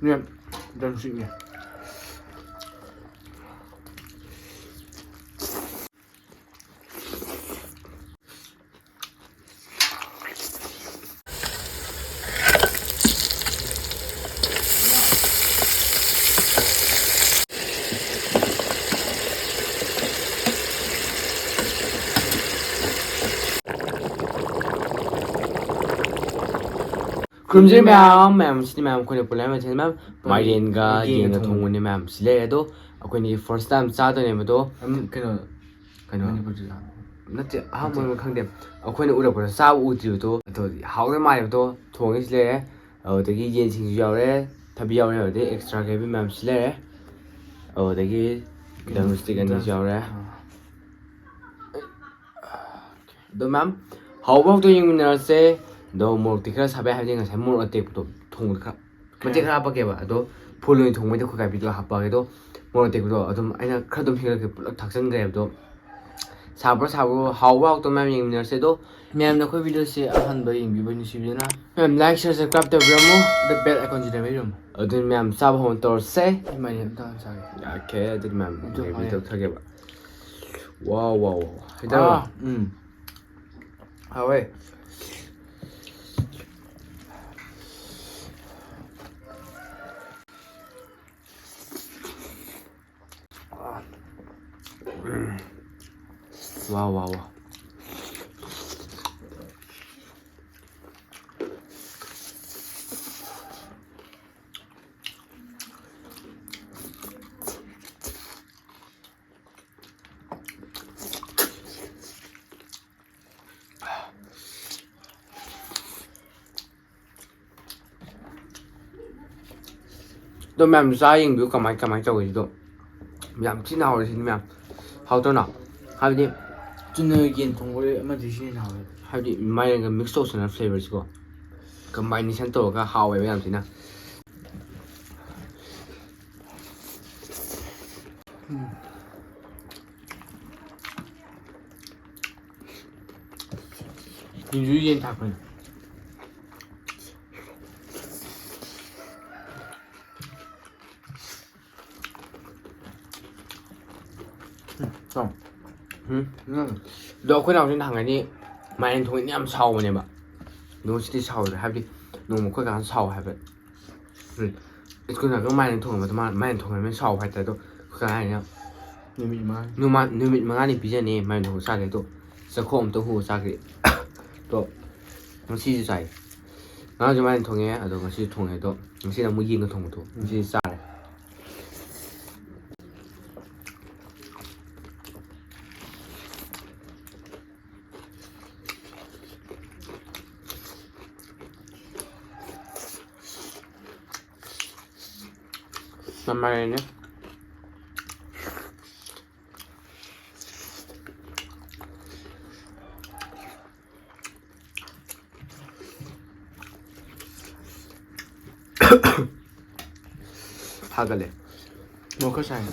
เนี่ยดันสิเนี่ยꯈꯨꯔꯨꯝꯖꯔꯤ ꯃꯌꯥꯝ ꯁꯤꯗꯤ ꯃꯌꯥꯝ ꯑꯩꯈꯣꯏꯅ ꯄꯨꯜꯂꯦ ꯃꯊꯦꯜ ꯃꯌꯥꯝ ꯃꯥꯏꯔꯦꯟꯒ ꯌꯦꯟꯒ ꯊꯣꯡꯕꯅꯤ ꯃꯌꯥꯝ ꯁꯤꯜꯂꯦ ꯑꯗꯣ ꯑꯩꯈꯣꯏꯅꯤ ꯐꯥꯔꯁ ꯇꯥꯏꯝ ꯆꯥꯗꯣꯏꯅꯦꯕ ꯑꯗꯣ ꯀꯩꯅꯣ ꯅꯠꯇꯦ ꯑꯍꯥꯟꯕ ꯑꯣꯏꯅ ꯈꯪꯗꯦ ꯑꯩꯈꯣꯏꯅ ꯎꯔꯛꯄꯗ ꯆꯥꯕ ꯎꯗ꯭ꯔꯤꯕꯗꯣ ꯑꯗꯣ ꯍꯥꯎꯗ ꯃꯥꯜꯂꯦꯕꯗꯣ ꯊꯣꯡꯉꯤꯁꯤ ꯂꯩꯔꯦ ꯑꯗꯨꯗꯒꯤ ꯌꯦꯟꯁꯤꯡꯁꯨ ꯌꯥꯎꯔꯦ ꯊꯕꯤ ꯌꯥꯎꯔꯦ ꯑꯗꯨꯗꯒꯤ ꯑꯦꯛꯁꯇ꯭ꯔꯥ ꯒ꯭ꯔꯦꯚꯤ ꯃꯌꯥꯝ ꯁꯤ ꯂꯩꯔꯦ ꯑꯗꯨꯗꯒꯤ ꯗ꯭ꯔꯝ ꯁ꯭ꯇꯤꯛ ꯑꯅꯤꯁꯨ ꯌꯥꯎꯔꯦ ꯑꯗꯣ ꯃꯌꯥꯝ ꯍꯥꯎꯕ ꯍꯥꯎꯇ ꯌꯦꯡꯃꯤꯟꯅꯔꯁꯦ ꯑꯗꯣ ꯃꯣꯔꯣꯛꯇꯤ ꯈꯔ ꯁꯥꯕ ꯌꯥꯏ ꯍꯥꯏꯕꯗꯤ ꯉꯁꯥꯏ ꯃꯣꯔꯣꯛ ꯑꯇꯦꯛꯄꯗꯣ ꯊꯣꯡꯕꯗ ꯈꯔ ꯃꯇꯦꯛ ꯈꯔ ꯍꯥꯞꯄꯛꯀꯦꯕ ꯑꯗꯣ ꯐꯨꯜ ꯑꯣꯏꯅ ꯊꯣꯡꯕꯩꯗ ꯑꯩꯈꯣꯏ ꯀꯥꯏꯕꯤꯗꯣ ꯍꯥꯞꯄꯛꯑꯒꯦ ꯑꯗꯣ ꯃꯣꯔꯣꯛ ꯑꯇꯦꯛꯄꯗꯣ ꯑꯗꯨꯝ ꯑꯩꯅ ꯈꯔ ꯑꯗꯨꯝ ꯍꯦꯜꯂꯛꯀꯦ ꯄꯨꯂꯞ ꯊꯥꯛꯆꯟꯈ꯭ꯔꯦꯕ ꯑꯗꯣ ꯁꯥꯕ꯭ꯔꯥ ꯍꯥꯎꯕ ꯍꯥꯎꯇ ꯃꯌꯥꯝ ꯌꯦꯡꯃꯤꯟꯅꯔꯁꯦ ꯑꯗꯣ ꯃꯌꯥꯝꯅ ꯑꯩꯈꯣꯏ ꯚꯤꯗꯤꯑꯣꯁꯦ ꯑꯍꯥꯟꯕ ꯌꯦꯡꯕꯤꯕ ꯅꯨꯡꯁꯤꯕꯤꯗꯨꯅ ꯃꯌꯥꯝ ꯂꯥꯏꯛ ꯁꯤꯌꯔ ꯁꯕꯁꯀ꯭ꯔꯥꯏꯕ ꯇꯧꯕꯤꯔꯝꯃꯣ ꯑꯗ ꯕꯦꯜ ꯑꯥꯏꯀꯣꯟꯁꯤ ꯂꯩꯕꯤꯔꯝꯃꯣ ꯑꯗꯨꯅ ꯃꯌꯥꯝ ꯆꯥꯕ ꯍꯧꯅ ꯇꯧꯔꯁꯦ ꯏꯃꯥꯏ ꯑꯝꯇ ꯆꯥꯒꯦ ꯌꯥꯈꯦ ꯑꯗꯨꯗꯤ ꯃꯌꯥꯝ ꯑꯗꯨ ꯒ꯭ꯔꯦꯚꯤ ꯍꯥꯎꯋꯦ ꯇꯧꯊꯒꯦꯕ ꯋꯥꯎ ꯍꯩꯗꯔꯕ ꯍꯥꯎꯋꯦ ꯋꯥꯎ ꯑꯗꯣ ꯃꯌꯥꯝꯁꯨ ꯆꯥ ꯌꯦꯡꯕꯤꯌꯨ ꯀꯃꯥꯏ ꯇꯧꯋꯤ ꯑꯗꯣ ꯌꯥꯝ ꯊꯤꯅ ꯍꯥꯎꯔꯦ ꯁꯤꯗꯤ ꯃꯌꯥꯝ ꯍꯥꯎꯇ꯭ꯔꯣꯅ ꯍꯥꯏꯕꯗꯤ ꯆꯨꯝꯅ ꯌꯦꯟ ꯊꯣꯡꯕ ꯑꯃꯗꯤ ꯁꯤꯅ ꯍꯥꯎꯋꯦ ꯍꯥꯏꯕꯗꯤ ꯃꯥꯏꯔꯦꯟꯒ ꯃꯤꯛꯁ ꯇꯧꯁꯟꯅ ꯐ꯭ꯂꯦꯚꯔꯁꯤꯀꯣ ꯀꯝꯕꯥꯏꯅꯦꯁꯟ ꯇꯧꯔꯒ ꯍꯥꯎꯋꯦꯕ ꯌꯥꯝ ꯊꯤꯅ ꯌꯦꯟꯁꯨ ꯌꯦꯟ ꯊꯥꯛꯄꯅꯤ ꯑꯗꯣ ꯑꯩꯈꯣꯏꯅ ꯍꯧꯖꯤꯛ ꯅꯍꯥꯟꯒꯩꯗꯤ ꯃꯥꯏꯔꯦꯟ ꯊꯣꯡꯉꯗꯤ ꯌꯥꯝ ꯁꯥꯎꯕꯅꯦꯕ ꯑꯗꯣ ꯁꯤꯗꯤ ꯁꯥꯎꯗ꯭ꯔꯦ ꯍꯥꯏꯕꯗꯤ ꯅꯣꯡꯃ ꯑꯩꯈꯣꯤ ꯀꯥꯟꯗ ꯁꯥꯎ ꯍꯥꯏꯕ ꯁ꯭ꯀꯨꯜ ꯃꯥꯏꯔꯦꯟ ꯊꯣꯡꯉꯕꯗꯣ ꯃꯥꯏꯔꯦꯟ ꯊꯣꯡꯉꯕꯅꯤꯅ ꯁꯥꯎꯕ ꯍꯥꯏꯇꯥꯔꯦ ꯑꯗꯣ ꯑꯩꯈꯣꯏ ꯀꯥꯟ ꯍꯥꯏꯅ ꯅꯨꯃꯤꯠ 5ꯅꯤ ꯄꯤꯖꯅꯤ ꯃꯥꯏꯔꯦꯟ ꯊꯣꯡꯕ ꯆꯥꯒꯦ ꯑꯗꯣ ꯆꯥꯛꯈꯣꯝ ꯑꯝꯇ ꯍꯨꯔ ꯆꯥꯒ꯭ꯔꯦ ꯑꯗꯣ ꯉꯁꯤꯁꯨ ꯆꯥꯏ ꯉꯔꯥꯡꯁꯨ ꯃꯥꯏꯔꯦꯟ ꯊꯣꯡꯉꯦ ꯑꯗꯣ ꯉꯁꯤꯁꯨ ꯊꯣꯡꯉꯦ ꯑꯗꯣ ꯉꯁꯤꯅ ꯑꯃꯨꯛ ꯌꯦꯟꯒ ꯊꯣꯡꯕꯗꯣ ꯉꯁꯤꯁꯨ ꯆꯥꯔꯦ ꯃꯥꯏꯔꯦꯟꯅꯦ ꯐꯒꯠꯂꯦ ꯃꯣꯔꯣꯛ ꯈꯔ ꯁꯥꯏ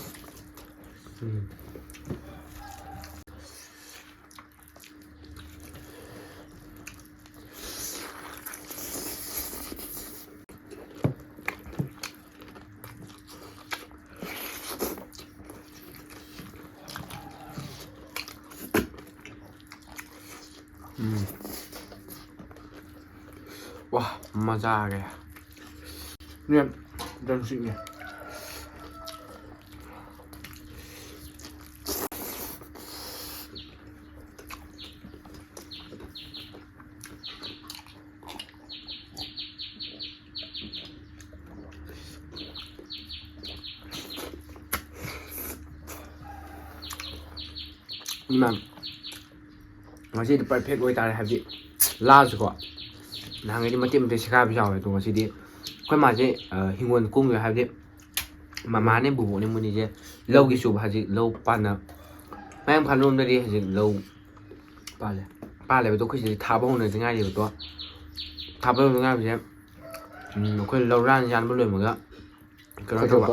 와 मजा आ गयाเนี่ยดันสิเนี่ย이만 ꯉꯁꯤꯗꯤ ꯄꯔꯐꯦꯛ ꯑꯣꯏꯇꯥꯔꯦ ꯍꯥꯏꯕꯗꯤ ꯂꯥꯁꯨꯀꯣ ꯅꯍꯥꯟꯒꯩꯗꯤ ꯃꯇꯦꯛ ꯁꯦꯒꯥꯏꯕꯁꯨ ꯌꯥꯎꯋꯦ ꯑꯗꯣ ꯉꯁꯤꯗꯤ ꯑꯩꯈꯣꯏ ꯃꯥꯁꯦ ꯍꯤꯡꯒꯣꯜ ꯀꯨꯝꯈꯤꯕ ꯍꯥꯏꯕꯗꯤ ꯃꯃꯥꯅꯦ ꯕꯨꯕꯣꯛꯅꯦ ꯃꯣꯏꯅꯤꯁꯦ ꯂꯧꯒꯤ ꯁꯨꯕ ꯍꯧꯖꯤꯛ ꯂꯧ ꯄꯥꯟꯅ ꯃꯌꯥꯡꯐꯥꯟꯔꯣꯝꯗꯗꯤ ꯍꯧꯖꯤꯛ ꯂꯧ ꯄꯥꯜꯂꯦꯕ ꯑꯗꯣ ꯑꯩꯈꯣꯏ ꯁꯤꯗꯤ ꯊꯥꯕ ꯍꯧꯅꯗꯤ ꯉꯥꯏꯔꯤꯕꯗꯣ ꯊꯥꯕ ꯍꯧꯅꯗꯤ ꯉꯥꯏꯕꯁꯦ ꯑꯩꯈꯣই ꯂꯧꯔꯥꯟ ꯌꯥꯟꯕ ꯂꯣꯏꯕꯒ ꯀꯩꯅꯣ ꯇꯧꯕ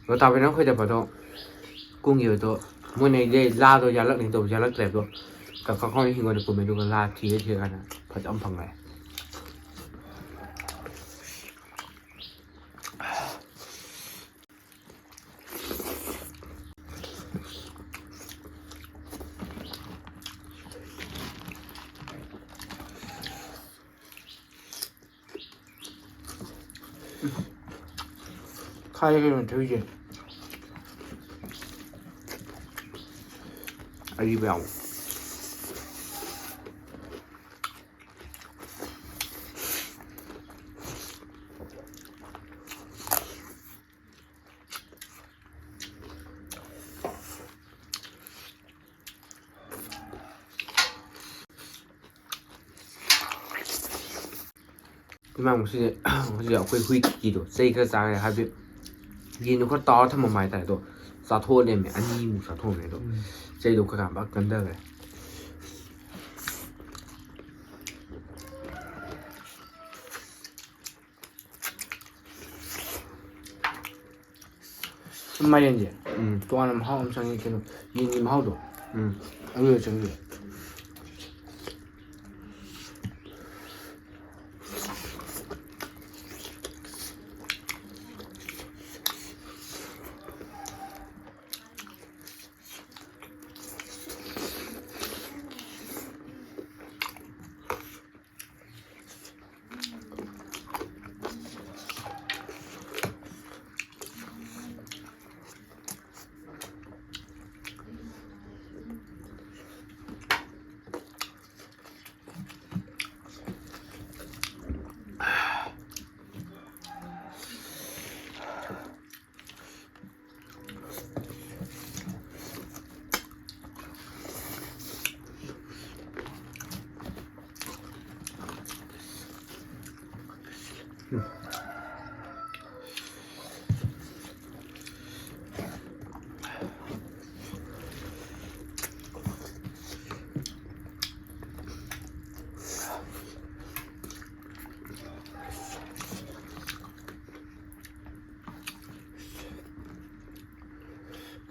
ꯂꯣꯇꯥꯕꯤꯅ ꯈꯣꯏꯗꯕꯗꯣ ꯀꯨꯝꯈꯤꯕꯗꯣ ꯃꯣꯏꯅ ꯂꯥꯗꯣ ꯌꯥꯜꯂꯛꯅꯤ ꯇꯧꯕ ꯌꯥꯜꯂꯛꯇ꯭ꯔꯦ ꯑꯗꯣ ꯀꯀꯥꯈꯣꯏꯅ ꯍꯤꯡꯒꯣꯜꯗ ꯀꯨꯝꯃꯦ ꯑꯗꯨꯒ ꯂꯥ ꯊꯤꯔꯀꯥꯟꯗ ꯐꯖꯅ ꯐꯪꯉꯦ खाए के में थोड़ी ꯑꯔꯤꯕ ꯌꯥꯎ ꯃꯁꯤꯁꯦ ꯍꯧꯖꯤꯛ ꯑꯩꯈꯣꯏ ꯍꯨꯏꯒꯤꯗꯣ ꯆꯩ ꯈꯔ ꯆꯥꯈ꯭ꯔꯦ ꯍꯥꯏꯕꯗꯤ ꯌꯦꯟꯗꯣ ꯈꯔ ꯇꯥꯎꯔ ꯊꯝꯃꯝꯕ ꯍꯥꯏꯇꯥꯔꯦ ꯑꯗꯣ ꯆꯥꯊꯣꯛꯑꯂꯦꯃꯦ ꯑꯅꯤꯃꯨꯛ ꯆꯥꯊꯣꯛꯑꯝꯃꯦ ꯑꯗꯣ ꯆꯩꯗꯣ ꯈꯔ ꯈꯔ ꯀꯟꯊꯈ꯭ꯔꯦ 마련제. 또 하나 막 엄청 이렇게 이님 하우도. 아유 정리.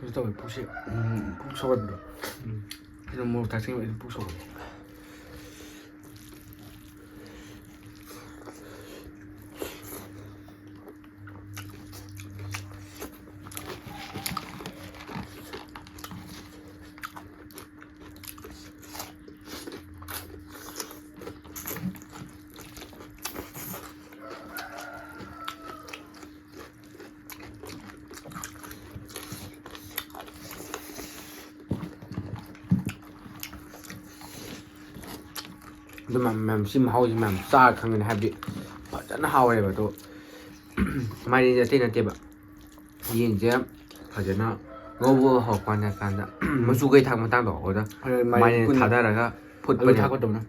그래서 왜 푹 썩어들어. 이런 뭐 다 생기면 푹 썩어. ꯑꯗꯨ ꯃꯌꯥꯝ ꯁꯤ ꯃꯍꯥꯎꯁꯤ ꯃꯌꯥꯝ ꯆꯥꯔ ꯈꯪꯒꯅꯤ ꯍꯥꯏꯕꯗꯤ ꯐꯖꯅ ꯍꯥꯎꯋꯦꯕ ꯑꯗꯣ ꯃꯥꯏꯔꯦꯟꯁꯦ ꯑꯇꯩ ꯅꯠꯇꯦꯕ ꯌꯦꯟꯁꯦ ꯐꯖꯅ ꯉꯧꯕ ꯍꯧꯔꯛꯄ ꯃꯆꯨ ꯀꯩ ꯊꯥꯛ ꯃꯇꯥꯡꯗꯣ ꯑꯗꯨꯗ ꯃꯥꯏꯔꯦꯟ ꯊꯥꯗꯔꯒ ꯐꯨꯠꯄꯅꯦ ꯊꯥꯛꯀꯗꯧꯅ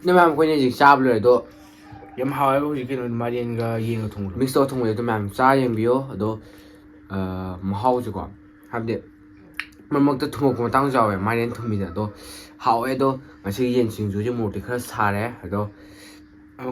ꯅ ꯃꯌꯥꯝ ꯑꯩꯈꯣꯏꯅ ꯍꯧꯖꯤꯛ ꯆꯥꯕ ꯂꯣꯏꯔꯦ ꯑꯗꯣ ꯌꯥꯝ ꯍꯥꯎꯋꯦꯕ ꯍꯧꯖꯤꯛ ꯀꯩꯅꯣ ꯃꯥꯏꯔꯦꯟꯒ ꯌꯦꯟꯒ ꯊꯣꯡꯕꯗꯣ ꯃꯤꯛꯁ ꯇꯧꯔ ꯊꯣꯡꯕꯗꯣ ꯑꯗꯨ ꯃꯌꯥꯝ ꯆꯥ ꯌꯦꯡꯕꯤꯌꯣ ꯑꯗꯣ ꯃꯍꯥꯎꯁꯦꯀꯣ ꯍꯥꯏꯕꯗꯤ ꯃꯔꯛ ꯃꯔꯛꯇ ꯊꯨꯝꯃꯛꯄ ꯃꯇꯥꯡꯁꯨ ꯌꯥꯎꯋꯦ ꯃꯥꯏꯔꯦꯟ ꯊꯨꯝꯃꯤꯗ ꯑꯗꯣ ꯍꯥꯎꯋꯦ ꯑꯗꯣ ꯉꯁꯤꯒꯤ ꯌꯦꯟ ꯁꯤꯡꯖꯨꯁꯦ ꯃꯣꯔꯣꯛꯇꯤ ꯈꯔ ꯁꯥꯔꯦ ꯑꯗꯣ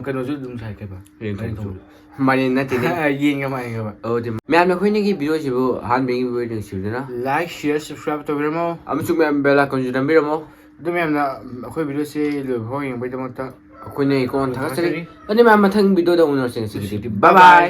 ꯀꯩꯅꯣꯁꯨ ꯑꯗꯨꯝ ꯁꯥꯏ ꯀꯩꯕ ꯃꯥꯏꯔꯦꯟ ꯊꯣꯡꯕꯁꯨ ꯃꯥꯏꯔꯦꯟ ꯅꯠꯇꯦꯅꯦ ꯌꯦꯟꯒ ꯃꯥꯏꯔꯦꯟꯒ ꯑꯗꯨꯗꯤ ꯃꯌꯥꯝꯅ ꯑꯩꯈꯣꯏꯅꯒꯤ ꯚꯤꯗꯤꯑꯣꯁꯤꯕꯨ ꯑꯍꯥꯟꯕꯒꯤ ꯚꯤꯗꯤꯑꯣ ꯌꯦꯡꯁꯤꯕꯗꯨꯅ ꯂꯥꯏꯛ ꯁꯤꯌꯔ ꯁꯕꯁꯀ꯭ꯔꯥꯏꯕ ꯇꯧꯕꯤꯔꯝꯃꯣ ꯑꯃꯁꯨꯡ ꯃꯌꯥꯝ ꯕꯦꯜ ꯑꯥꯏꯀꯟꯁꯨ ꯅꯝꯕꯤꯔꯝꯃꯣ ꯑꯗꯨ ꯃꯌꯥꯝꯅ ꯑꯩꯈꯣꯏ ꯚꯤꯗꯤꯑꯣꯁꯤ ꯂꯣꯏꯕ ꯐꯥꯎ ꯌꯦꯡꯕꯒꯤꯗꯃꯛꯇ ꯑꯩꯈꯣꯏꯅ ꯏꯀꯣꯟ ꯊꯥꯒꯠꯆꯔꯤ ꯑꯗꯨꯗꯤ ꯃꯌꯥꯝ ꯃꯊꯪ ꯚꯤꯗꯤꯑꯣꯗ ꯎꯅꯔꯁꯤ ꯉꯁꯤꯒꯤꯗꯤ ꯕꯥꯏ ꯕꯥꯏ